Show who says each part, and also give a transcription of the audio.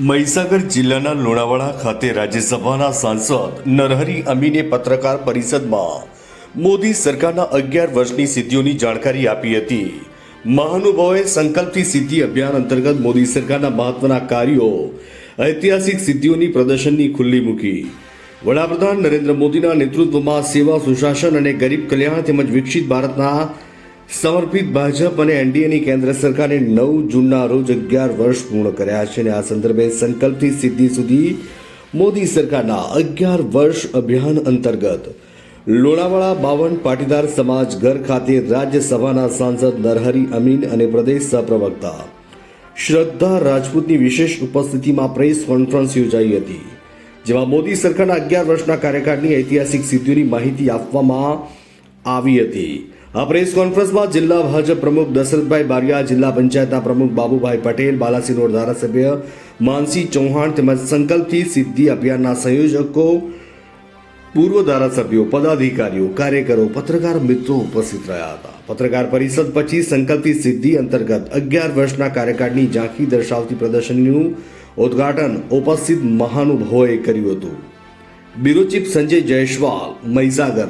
Speaker 1: મહીસાગર જિલ્લાના લુણાવાડા ખાતે રાજ્યસભાના સાંસદ નરહરી અમીને પત્રકાર પરિષદમાં મોદી સરકારના 11 વર્ષની સિદ્ધિઓની જાણકારી આપી હતી। મહાનુભાવોએ સંકલ્પથી સિદ્ધિ અભિયાન અંતર્ગત મોદી સરકારના મહત્વના કાર્યો, ઐતિહાસિક સિદ્ધિઓની પ્રદર્શનની ખુલ્લી મૂકી। વડાપ્રધાન નરેન્દ્ર મોદીના નેતૃત્વમાં સેવા, સુશાસન અને ગરીબ કલ્યાણ તેમજ વિકસિત ભારતના સમર્પિત ભાજપ અને એનડીએની કેન્દ્ર સરકારે 9 જૂનના રોજ 11 વર્ષ પૂર્ણ કર્યા છે અને આ સંદર્ભે સંકલ્પથી સિદ્ધિ સુધી મોદી સરકારના 11 વર્ષ અભિયાન અંતર્ગત લુણાવાડા 52 પાટીદાર સમાજ ઘર ખાતે રાજ્યસભાના સાંસદ નરહરી અમીન અને પ્રદેશ સહપ્રવક્તા શ્રદ્ધા રાજપૂતની વિશેષ ઉપસ્થિતિમાં પ્રેસ કોન્ફરન્સ યોજાઈ હતી, જેમાં મોદી સરકારના 11 વર્ષના કાર્યકાળની ઐતિહાસિક સિદ્ધિઓની માહિતી આપવામાં આવી હતી। આ પ્રેસ કોન્ફરન્સમાં જિલ્લા ભાજપ પ્રમુખ દશરથભાઈ બારિયા, જિલ્લા પંચાયતના પ્રમુખ બાબુભાઈ પટેલ, બાલાસિનોર ધારાસભ્ય માનસી ચૌહાણ તેમજ સંકલ્પથી સિદ્ધિ અભિયાનના સંયોજકો, પૂર્વ ધારાસભ્યો, પદાધિકારીઓ, કાર્યકરો, પત્રકાર મિત્રો ઉપસ્થિત રહ્યા હતા। પત્રકાર પરિષદ પછી સંકલ્પથી સિદ્ધિ અંતર્ગત 11 વર્ષના કાર્યકાળની ઝાંખી દર્શાવતી પ્રદર્શનનું ઉદ્ઘાટન ઉપસ્થિત મહાનુભાવોએ કર્યું હતું। Bureau chief Sanjay Jaiswal, Mahisagar.